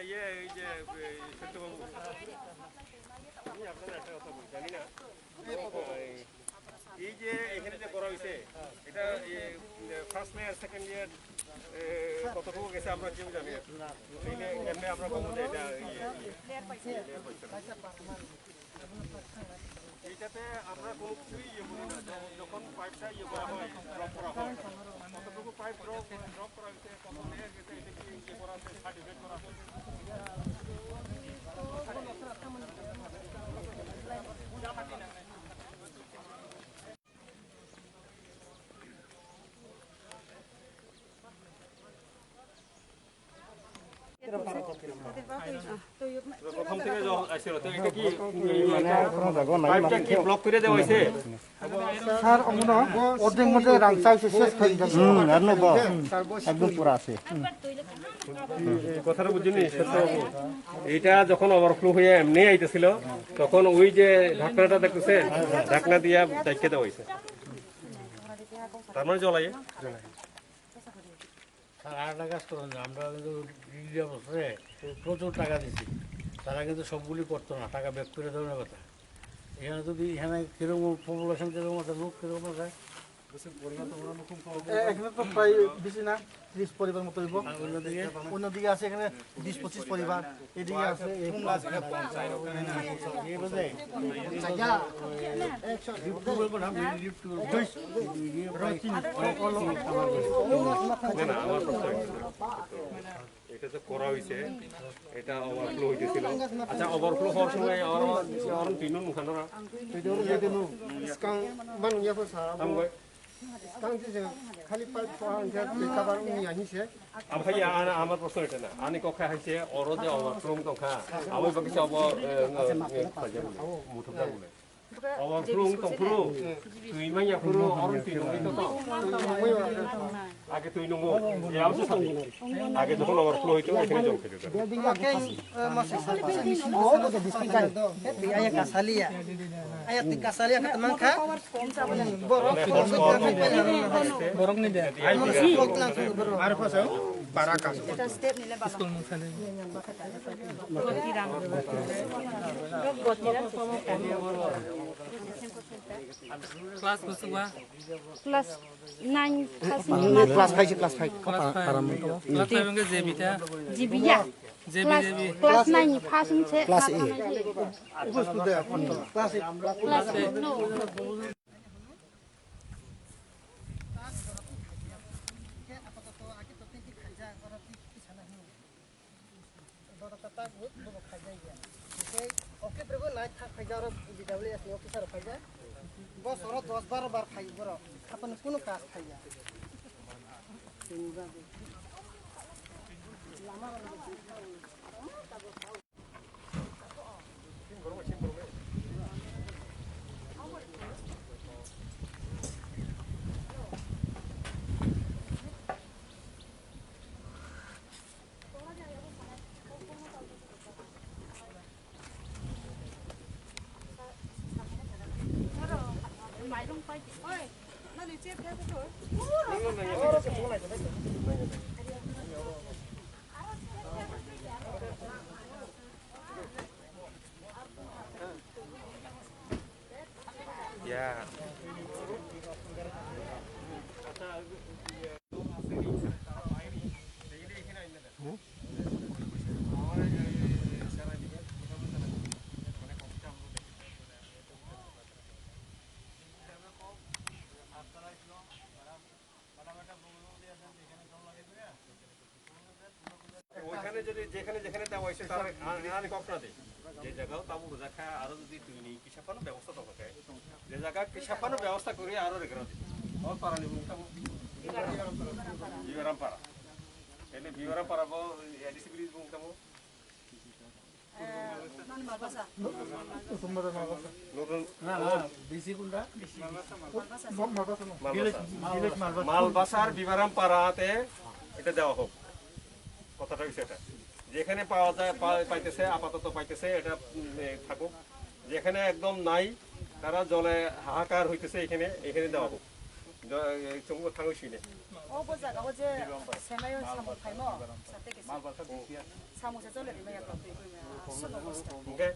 ইয়ে এই যে সত্যবাবু আমি আপনাদের একটা কথা বলি জানি না এই যে এখানে যে করা হয়েছে এটা ফার্স্ট ইয়ার সেকেন্ড ইয়ার কতটুকু গেছে আমরা কেউ জানি না এমনি আমরা বলবো যে এটা এইটাতে আমরা কোনো কিছুই ইয়ে করি না যখন পাইপটা ইয়ে করা হয় ড্রপ করা হয় কতটুকু পাইপ ড্রপ করা হয়েছে কত লেয়ার গেছে এটা কি ইয়ে করা আছে সার্টিফিকেট করা আছে প্রথম থেকে আসছিল তো এটা কি মানে পাইপটা কি ব্লক করে দেওয়া হয়েছে স্যার আমরা অর্ধেক মধ্যে রাংসা হয়েছে শেষ হয়ে যাচ্ছে একদম পুরো আছে কথাটা বুঝিনি সত্যবাবু এইটা যখন ওভারফ্লো হয়ে এমনি আইতেছিল তখন ওই যে ঢাকনাটা দেখতেছে ঢাকনা দিয়া ডাইকে দেওয়া হয়েছে তার মানে জলাই আরেকটা কাজ করুন আমরা কিন্তু বছরে প্রচুর টাকা দিচ্ছি তারা কিন্তু সবগুলি করতো না টাকা ব্যাক করে দেওয়ার কথা এখানে যদি এখানে কিরকম পপুলেশন কিরকম আছে লোক কিরকম আছে এখানে তো প্রায় বেশি না 30 পরিবার মতো হইব অন্যদিকে আছে এখানে 20-25 পরিবার এদিকে আছে এটা যে করা হয়েছে এটা ওভারফ্লো হইতেছিল আচ্ছা ওভারফ্লো হওয়ার সময় আর তিনজন মুখানোরা ভাই আমার প্রশ্ন এটা না আনি কখা হাইছে অর যে ওভারফ্লো কখা আমি বাকি অব মুঠা বলে ওভারফ্লো তফ্লো তুই মাইয়া ফুরো অর তিনজন তো আগে তুই নঙ্গো ইয়াও সাথে আগে যখন ওভারফ্লো হইতো এখানে জল খেতে দাও ayah kasalia ayah ti kasalia kat mangka borok ni dia ar pasau parakas step ni le school mungkin gotiran kelas berapa kelas 9 kelas 5 kelas 5 kelas 5 ke jebita jebia kelas 9 passing se kelas A kelas A no oke berapa naik kerja orang di WS oke sar kerja bos orang 10-12 bar খাই বড় আপন কোন কাজ খাইয়া ya ওইখানে যদি যেখানে যেখানে দেওয়া হয়েছে তার আনি কখনা দেয় যে জায়গাও তাবু রোজা খায় আরো যদি তুমি কিসাপানোর ব্যবস্থা তো থাকে যে জায়গা কিসাপানোর ব্যবস্থা করি আরো রেখে রাখি ওর পারা নিব বিবারাম পারা এনে বিবারাম পারা এডিসি ব্রিজ বুংতামো মালবাসার বিবারাম পাড়াতে এটা দেওয়া হোক কথাটা হচ্ছে এটা যেখানে পাওয়া যায় পাইতেছে আপাতত পাইতেছে এটা থাকুক যেখানে একদম নাই তারা জলে হাহাকার হইতেছে এখানে এখানে দেওয়া হোক 너 정부 당의시네. 어버자가 어제 생활 사무 팔모 사대겠어. 사무사 전에 되면 약간 또 이거면 수고 없어. 오케이.